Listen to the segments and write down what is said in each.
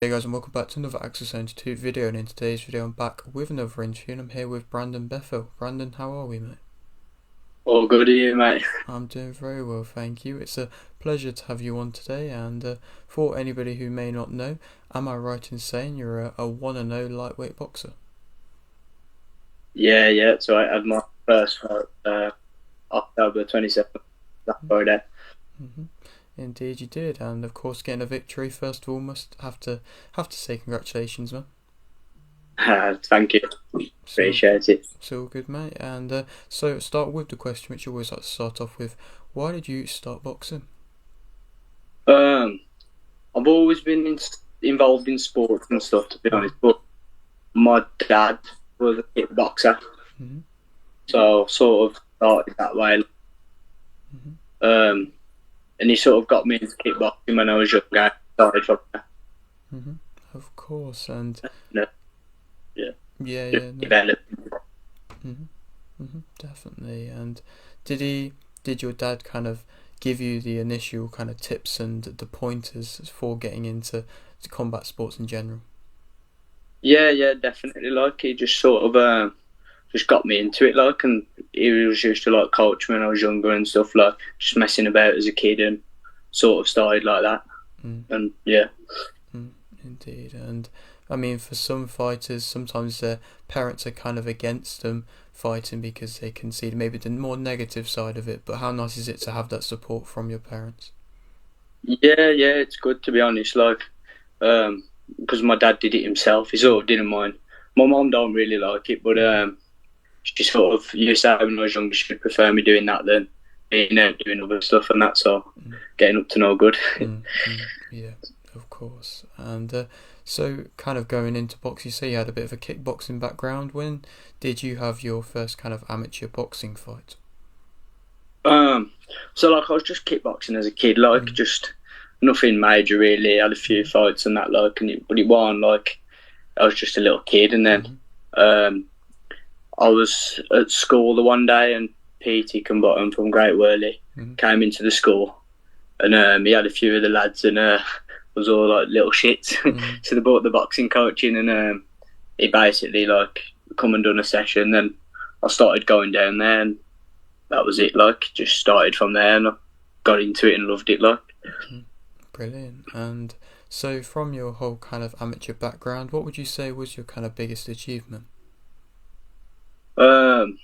Hey guys, and welcome back to another Aspirations 2 video, and in today's video I'm back with another interview and I'm here with Bethell. Brandon, how are we, mate? All good to you, mate. I'm doing very well, thank you. It's a pleasure to have you on today, and for anybody who may not know, am I right in saying you're a 1-0 lightweight boxer? Yeah. So I had my first fight October 27th, that Friday. hmm Indeed you did, and of course getting a victory, first of all, must have to say congratulations, man. Thank you. So, Appreciate it. so good, mate. And so start with the question which you always like to start off with. Why did you start boxing? Um, I've always been involved in sports and stuff, to be honest, but my dad was a kickboxer, Mm-hmm. so sort of started that way. Mm-hmm. And he sort of got me into kickboxing when I was younger. Started from there. Mm-hmm. Of course, and No, yeah, just no, developed. mm-hmm. Mm-hmm. Definitely. And did your dad kind of give you the initial kind of tips and the pointers for getting into combat sports in general? Yeah, definitely. Like he just sort of just got me into it, like, and he was used to like coach me when I was younger and stuff, like just messing about as a kid, and sort of started like that. Mm. And yeah, Mm, indeed, and I mean, for some fighters, sometimes their parents are kind of against them fighting because they can see maybe the more negative side of it. But how nice is it to have that support from your parents? yeah, it's good to be honest, like, because my dad did it himself, he sort of didn't mind. My mom don't really like it, but she sort of used to when I was younger, she'd prefer me doing that than being out doing other stuff, and that's all Mm, getting up to no good. yeah, of course. And so, kind of going into boxing, you say you had a bit of a kickboxing background. When did you have your first kind of amateur boxing fight? Um, so like I was just kickboxing as a kid, like Mm, just nothing major really. I had a few mm, fights and that, like, but it wasn't like I was just a little kid. And then mm, um, I was at school the one day, and PT Bottom from Great Worley mm, came into the school, and he had a few of the lads, and was all like little shits. mm, So they brought the boxing coach in, and he basically like come and done a session. Then I started going down there, and that was it. Like, just started from there, and I got into it and loved it. Like, mm. Brilliant. And so, from your whole kind of amateur background, what would you say was your kind of biggest achievement? um,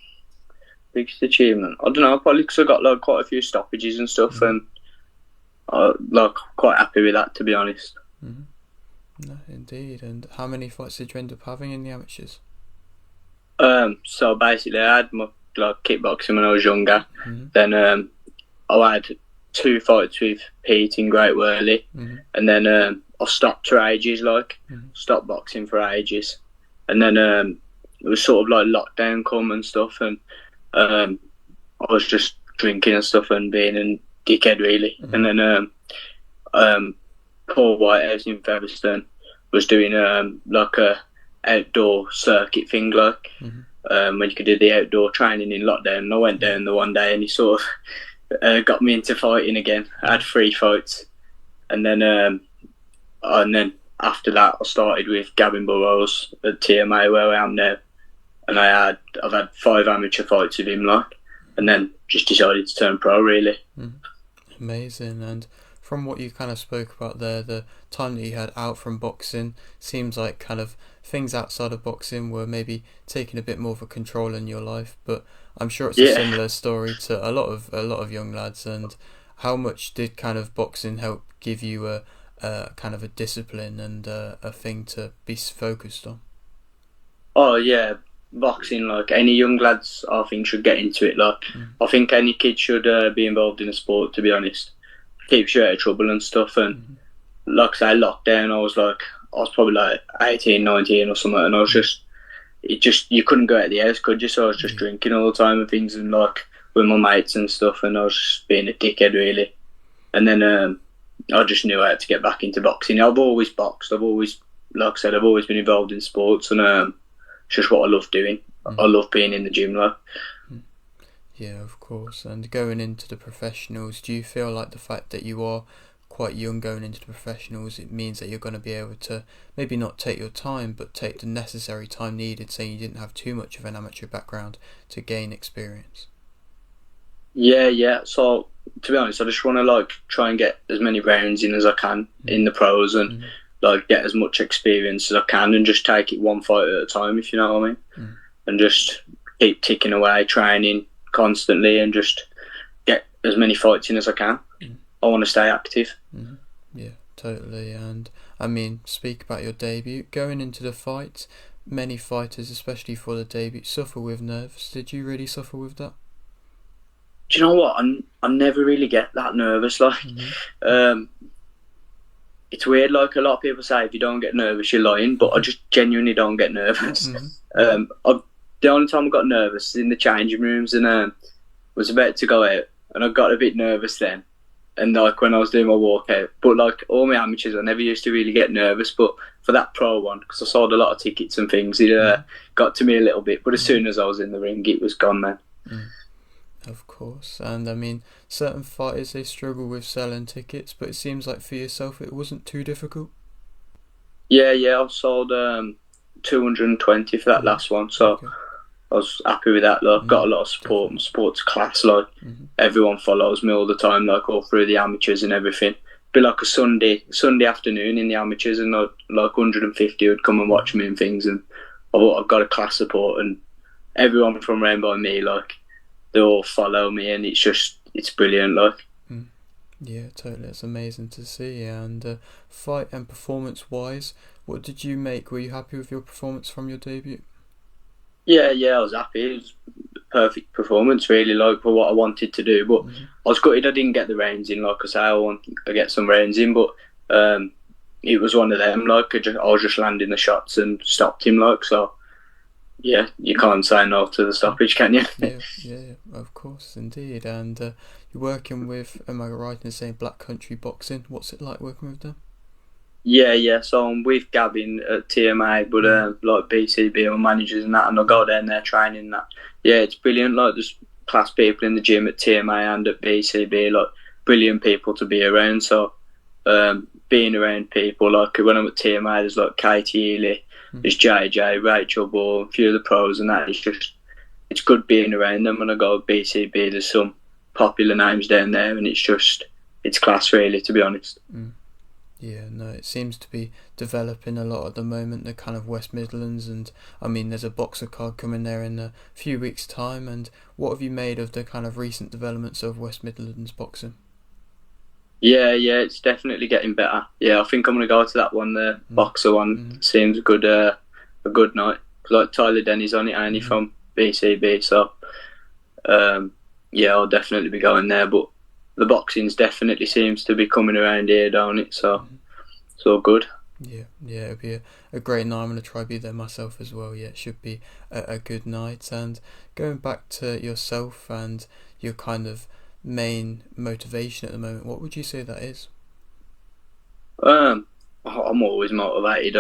biggest achievement. I don't know, probably because I got like quite a few stoppages and stuff, Mm-hmm. and I like quite happy with that, to be honest. Mm-hmm. No, indeed. And how many fights did you end up having in the amateurs? So basically, I had my like kickboxing when I was younger. Mm-hmm. Then I had two fights with Pete in Great Worley, Mm-hmm. and then I stopped for ages, like Mm-hmm. stopped boxing for ages, and then it was sort of like lockdown come and stuff, and um, I was just drinking and stuff and being a dickhead really, Mm-hmm. and then um, Paul Whitehouse in Featherstone was doing like a outdoor circuit thing, like Mm-hmm. when you could do the outdoor training in lockdown. And I went Yeah. down the one day, and he sort of got me into fighting again. I had Mm-hmm. 3 fights, and then after that, I started with Gavin Burrows at TMA where I am now, and I've had 5 amateur fights with him, like, and then just decided to turn pro really. Mm-hmm. Amazing. And from what you kind of spoke about there, the time that you had out from boxing seems like kind of things outside of boxing were maybe taking a bit more of a control in your life. But I'm sure it's a Yeah. similar story to a lot of young lads. And how much did kind of boxing help give you a kind of a discipline and a thing to be focused on? Oh yeah, boxing. Like any young lads, I think should get into it. Like Mm, I think any kid should be involved in a sport. To be honest, keeps you out of trouble and stuff. And mm, like I say, lockdown, I was probably like 18, 19 or something, and I was mm, just you couldn't go out of the house, could you? So I was just yeah. drinking all the time and things, and like with my mates and stuff, and I was just being a dickhead really. And then I just knew I had to get back into boxing. I've always boxed. Like I said, I've always been involved in sports, and it's just what I love doing. I Mm, love being in the gym, like. mm. Yeah, of course. And going into the professionals, do you feel like the fact that you are quite young going into the professionals, it means that you're going to be able to maybe not take your time, but take the necessary time needed, saying you didn't have too much of an amateur background to gain experience. Yeah. So to be honest, I just want to like try and get as many rounds in as I can in the pros and like get as much experience as I can and just take it one fight at a time, if you know what I mean, and just keep ticking away, training constantly, and just get as many fights in as I can. I want to stay active. Yeah, totally. And I mean, speak about your debut. Going into the fight, many fighters, especially for the debut, suffer with nerves. Did you really suffer with that? Do you know what? I never really get that nervous. Like, it's weird. Like a lot of people say, if you don't get nervous, you're lying. But I just genuinely don't get nervous. The only time I got nervous is in the changing rooms, and was about to go out, and I got a bit nervous then. And like when I was doing my walkout, but like all my amateurs, I never used to really get nervous. But for that pro one, because I sold a lot of tickets and things, it got to me a little bit. But as soon as I was in the ring, it was gone, man. Of course. And I mean, certain fighters, they struggle with selling tickets, but it seems like for yourself it wasn't too difficult. Yeah, I sold 220 for that last one, so I was happy with that. Like, got a lot of support from sports class. Like everyone follows me all the time, like all through the amateurs and everything. Be like a Sunday afternoon in the amateurs, and like 150 would come and watch me and things. And I've got a class support, and everyone from around by me, like they all follow me, and it's brilliant. Like. Yeah, totally. It's amazing to see. And fight and performance wise, what did you make? Were you happy with your performance from your debut? Yeah, I was happy. It was a perfect performance, really, like for what I wanted to do. But I was gutted I didn't get the rounds in. Like I say, I want to get some rounds in, but it was one of them. Like I was just landing the shots and stopped him. Like so, yeah, you can't say no to the stoppage, can you? yeah, of course, indeed. And you're working with, am I right in saying, Black Country Boxing? What's it like working with them? Yeah. So I'm with Gavin at TMA, but like BCB and managers and that, and I go down there training and that. Yeah, it's brilliant. Like there's class people in the gym at TMA and at BCB, like brilliant people to be around. So being around people, like when I'm at TMA, there's like Katie Ely, there's JJ, Rachel Ball, a few of the pros and that. It's good being around them. When I go at BCB, there's some popular names down there, and it's class, really, to be honest. Yeah, no, it seems to be developing a lot at the moment, the kind of West Midlands, and I mean there's a boxer card coming there in a few weeks' time. And what have you made of the kind of recent developments of West Midlands boxing? Yeah, it's definitely getting better. Yeah, I think I'm going to go to that one, the boxer one. Seems a good night. Like Tyler Denny's on it, ain't he, from BCB, so I'll definitely be going there. But the boxing's definitely seems to be coming around here, don't it? So it's all good. Yeah, it'll be a great night. I'm going to try to be there myself as well. Yeah, it should be a good night. And going back to yourself and your kind of main motivation at the moment, what would you say that is? I'm always motivated.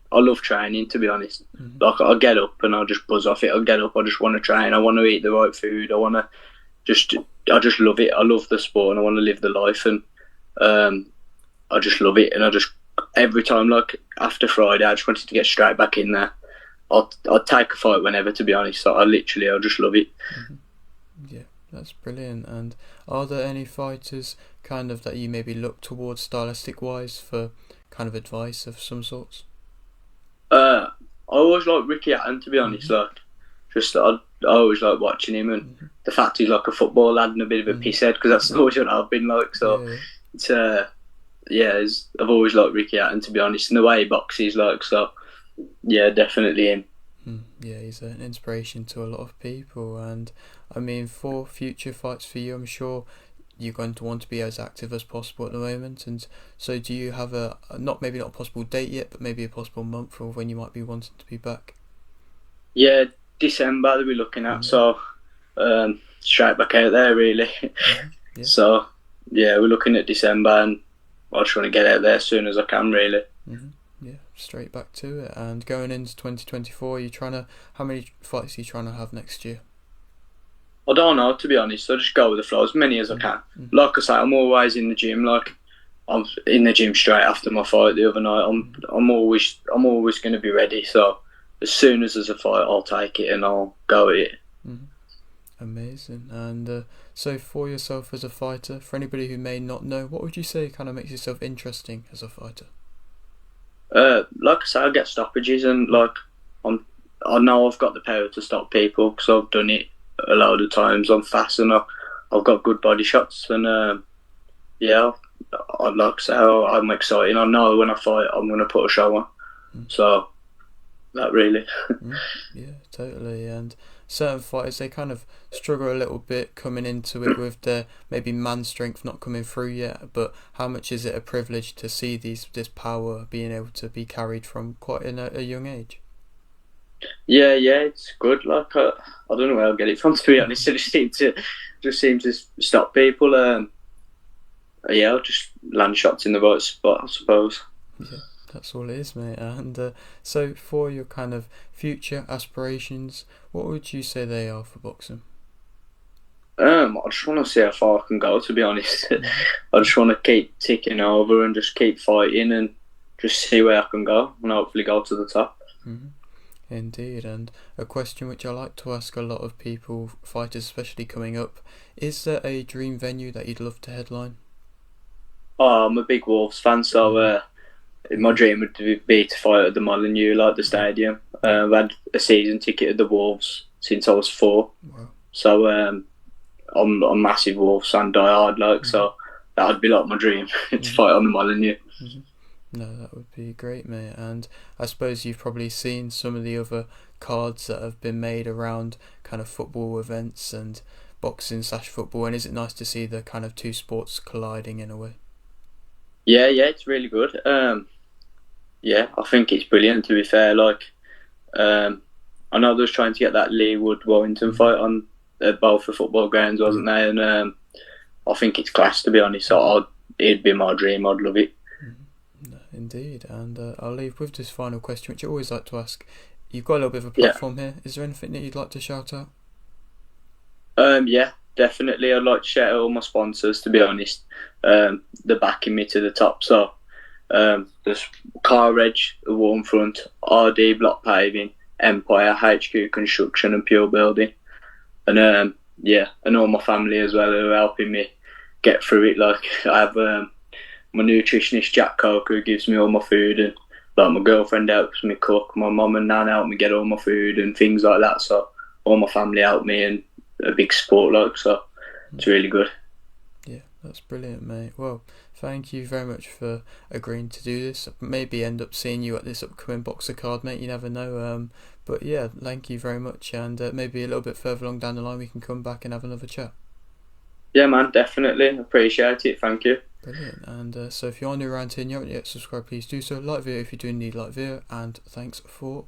I love training, to be honest. Like I get up and I'll just buzz off it. I get up, I just want to train. I want to eat the right food. I just love it. I love the sport and I want to live the life, and I just love it. And every time, like after Friday, I just wanted to get straight back in there. I'd take a fight whenever, to be honest. So I just love it. Yeah, that's brilliant. And are there any fighters kind of that you maybe look towards stylistic wise for kind of advice of some sorts? I always like Ricky Hatton, to be honest. Like, I always like watching him, and the fact he's like a football lad and a bit of a pisshead, because that's always what I've been like. So it's I've always liked Ricky Hatton, to be honest, and the way he boxes, like, so yeah, definitely him. Yeah, he's an inspiration to a lot of people. And I mean, for future fights for you, I'm sure you're going to want to be as active as possible at the moment. And so do you have maybe not a possible date yet, but maybe a possible month of when you might be wanting to be back? Yeah, December we're looking at, so straight back out there, really. So yeah, we're looking at December, and I just want to get out there as soon as I can, really. Yeah, straight back to it. And going into 2024, how many fights are you trying to have next year? I don't know, to be honest. I just go with the flow, as many as I can. Like I say, I'm always in the gym. Like I'm in the gym straight after my fight the other night. I'm always going to be ready. So as soon as there's a fight, I'll take it and I'll go at it. Mm-hmm. Amazing. And so for yourself as a fighter, for anybody who may not know, what would you say kind of makes yourself interesting as a fighter? Like I say, I get stoppages and I know I've got the power to stop people because I've done it a load of times. I'm fast and I've got good body shots and yeah, I'd like to say I'm excited. I know when I fight, I'm going to put a show on. So that really. Yeah, totally. And certain fighters, they kind of struggle a little bit coming into it with their maybe man strength not coming through yet. But how much is it a privilege to see this power being able to be carried from quite a young age? Yeah, it's good. Like I don't know where I'll get it from. To be honest, I just seem to stop people. Yeah, I'll just land shots in the right spot, I suppose. Yeah, that's all it is, mate. And so for your kind of future aspirations, what would you say they are for boxing? I just want to see how far I can go. To be honest, I just want to keep ticking over and just keep fighting and just see where I can go and hopefully go to the top. Mm-hmm. Indeed, and a question which I like to ask a lot of people, fighters especially coming up, is there a dream venue that you'd love to headline? Oh, I'm a big Wolves fan, so my dream would be to fight at the Molineux, like the stadium. I've had a season ticket at the Wolves since I was 4, Wow. so I'm a massive Wolves fan, die hard, so that would be like my dream to fight on the Molineux. Mm-hmm. No, that would be great, mate. And I suppose you've probably seen some of the other cards that have been made around kind of football events and boxing/football. And is it nice to see the kind of two sports colliding in a way? Yeah, it's really good. Yeah, I think it's brilliant. To be fair, I know they was trying to get that Lee Wood Warrington fight on both the football grounds, wasn't they? And I think it's class. To be honest, it'd be my dream. I'd love it. Indeed, and I'll leave with this final question, which I always like to ask. You've got a little bit of a platform here. Is there anything that you'd like to shout out? Yeah, definitely. I'd like to shout out all my sponsors. To be honest, they're backing me to the top. So there's Car Reg, the Warm Front, RD Block Paving, Empire, HQ Construction, and Pure Building, and and all my family as well who are helping me get through it. Like I have my nutritionist Jack Coker who gives me all my food, and like my girlfriend helps me cook. My mum and nan help me get all my food and things like that. So all my family help me and a big support, so it's really good. Yeah, that's brilliant, mate. Well, thank you very much for agreeing to do this. Maybe end up seeing you at this upcoming boxer card, mate. You never know. But yeah, thank you very much, and maybe a little bit further along down the line we can come back and have another chat. Yeah, man, definitely appreciate it. Thank you. Brilliant. And so if you're new around here and you haven't yet subscribed, please do so. Like the video if you do need like video, and thanks for